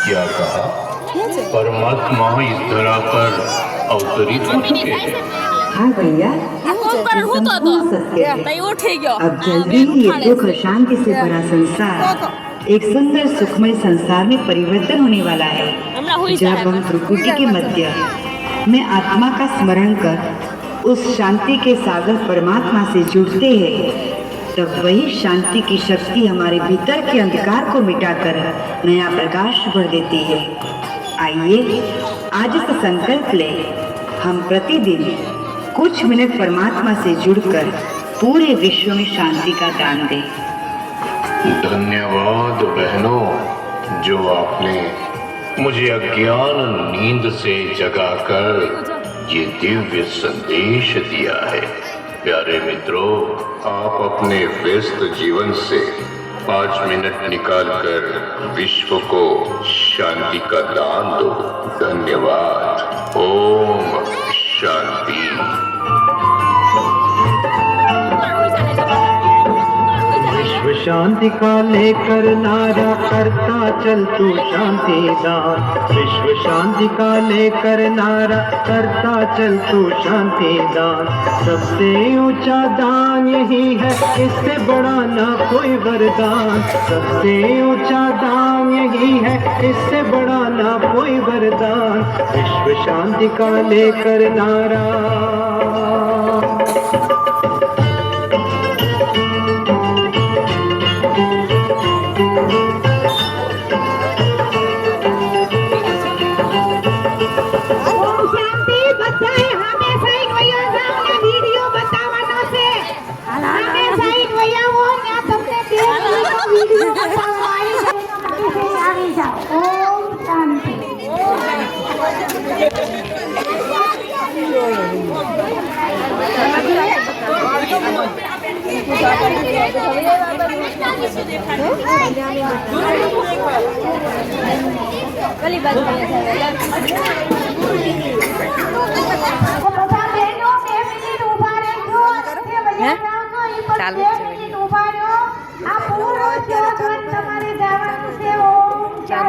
क्या कहा? परमात्मा इस धरा पर अवतरित हो चुके हैं। हाँ भैया, संपूर्ण सत्य है। अब जल्दी ही ये दुख और शांति से भरा संसार एक सुंदर सुखमय संसार में परिवर्तन होने वाला है। जब हम प्रकृति के मध्य में आत्मा का स्मरण कर उस शांति के सागर परमात्मा से जुड़ते हैं, तब वही शांति की शक्ति हमारे भीतर के अंधकार को मिटाकर नया प्रकाश भर देती है। आइए आज से संकल्प ले, हम प्रतिदिन कुछ मिनट परमात्मा से जुड़कर पूरे विश्व में शांति का दान दें। धन्यवाद बहनों, जो आपने मुझे अज्ञान नींद से जगाकर ये दिव्य संदेश दिया है। प्यारे मित्रों, आप अपने व्यस्त जीवन से 5 मिनट निकालकर विश्व को शांति का दान दो। धन्यवाद। ओम शांति। विश्व शांति का लेकर नारा करता चल तू शांति दान। विश्व शांति का लेकर नारा करता चल तू शांति दान। सबसे ऊंचा दान यही है, इससे बड़ा ना कोई वरदान। सबसे ऊंचा दान यही है, इससे बड़ा ना कोई वरदान। विश्व शांति का लेकर नारा।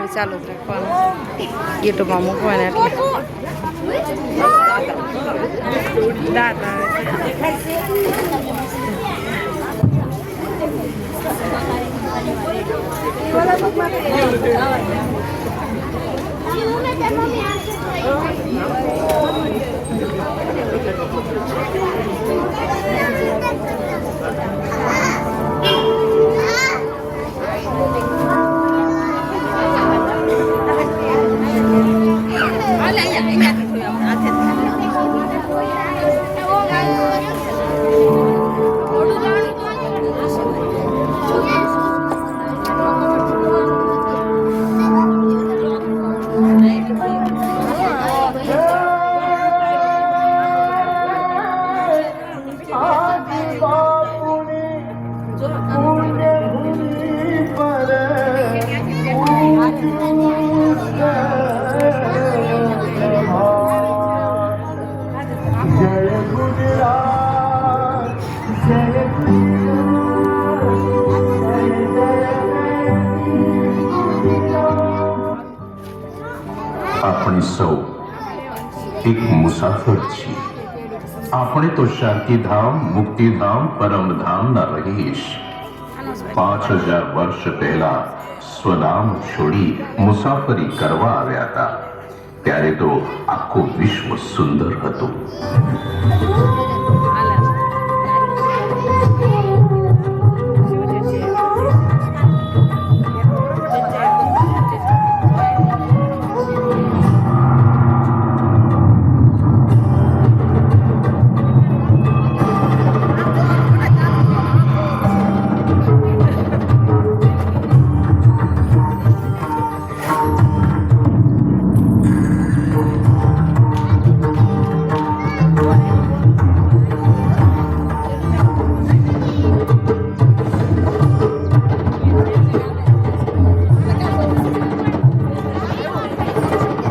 ચાલુ જ રાખવાનું યુટ્યુબમાં મૂકવાના એટલે દાંત આપણે સૌ એક મુસાફર છીએ. આપણે તો શાંતિધામ, મુક્તિધામ, પરમધામના રહીશ. 5000 વર્ષ પહેલા સ્વધામ છોડી મુસાફરી કરવા આવ્યા હતા. ત્યારે તો આખું વિશ્વ સુંદર હતું.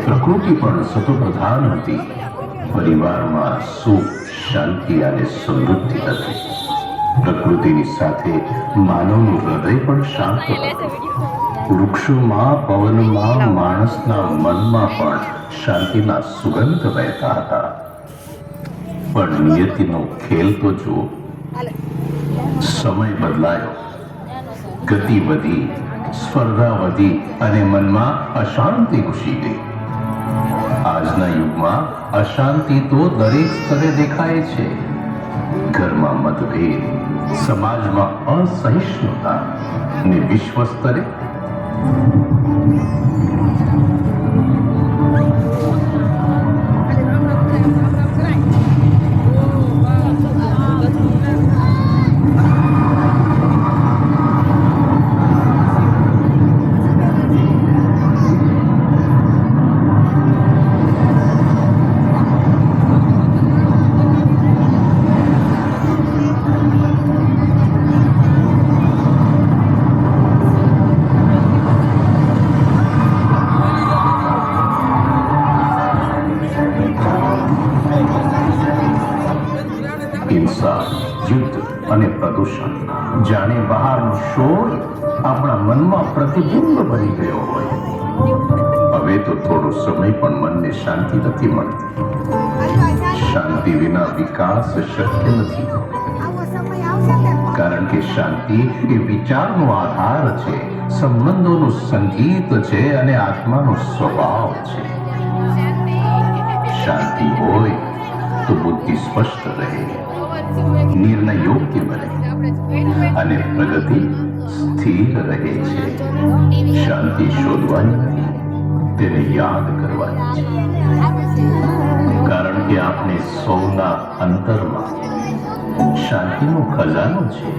પ્રકૃતિ પણ સતોપ્રધાન હતી. પરિવારમાં સુખ, શાંતિ અને સમૃદ્ધિ હતી. પ્રકૃતિની સાથે માનવનું હૃદય પણ શાંત હતું. વૃક્ષોમાં, પવનમાં, માણસના મનમાં પણ શાંતિના સુગંધ વહેતા હતા. પણ નિયતિનો ખેલ તો જુઓ. સમય બદલાયો, ગતિ વધી, સ્પર્ધા વધી અને મનમાં અશાંતિ ઘૂસી ગઈ. આજના યુગમાં અશાંતિ તો દરેક સ્તરે દેખાય છે. ઘરમાં મતભેદ, સમાજમાં અસહિષ્ણુતા અને વિશ્વ સ્તરે હિંસા, યુદ્ધ અને પ્રદૂષણ જાણે બહારનો શોર આપણા મનમાં પ્રતિબિંબ બની ગયો હોય. હવે તો થોડો સમય પણ મનને શાંતિ નથી મળતી. શાંતિ વિના વિકાસ શક્ય નથી, કારણ કે શાંતિ એ વિચારનો આધાર છે, સંબંધોનું સંગીત છે અને આત્માનો સ્વભાવ છે. શાંતિ હોય તો બુદ્ધિ સ્પષ્ટ રહે, નિર્ણય યોગ્ય બને અને પ્રગતિ સ્થિર રહે છે. શાંતિ શોધવાની નથી, તેને યાદ કરવાની છે. કારણ કે આપણે સૌના અંતરમાં શાંતિનો ખજાનો છે.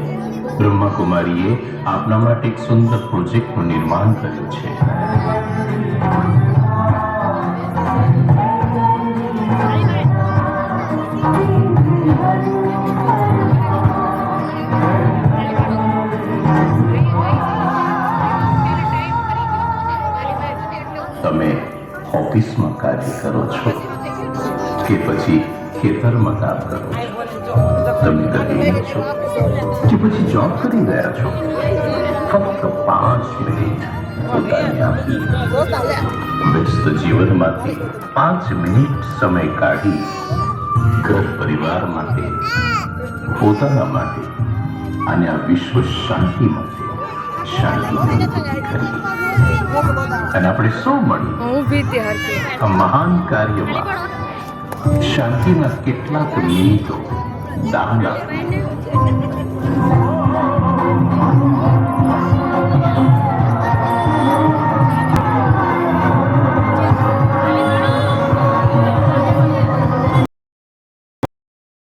બ્રહ્માકુમારીએ આપના માટે એક સુંદર પ્રોજેક્ટનું નિર્માણ કર્યું છે. તમે ઓફિસમાં કાર્ય કરો છો કે પછી ખેતરમાં કામ કરો છો? તમે ગૃહિણી છો કે પછી જોબ કરી રહ્યા છો? ફક્ત 5 મિનિટ પોતાને આપી. વ્યસ્ત જીવનમાંથી 5 મિનિટ સમય કાઢી ઘર પરિવાર માટે, પોતાના માટે અને આ વિશ્વ શાંતિ માટે શાંતિની અનુભૂતિ કરીએ. અને આપણે સૌ મળી હું બી ત્યારથી આ મહાન કાર્યમાં શાંતિના કેટલાક મિનિટો દાન આપીએ.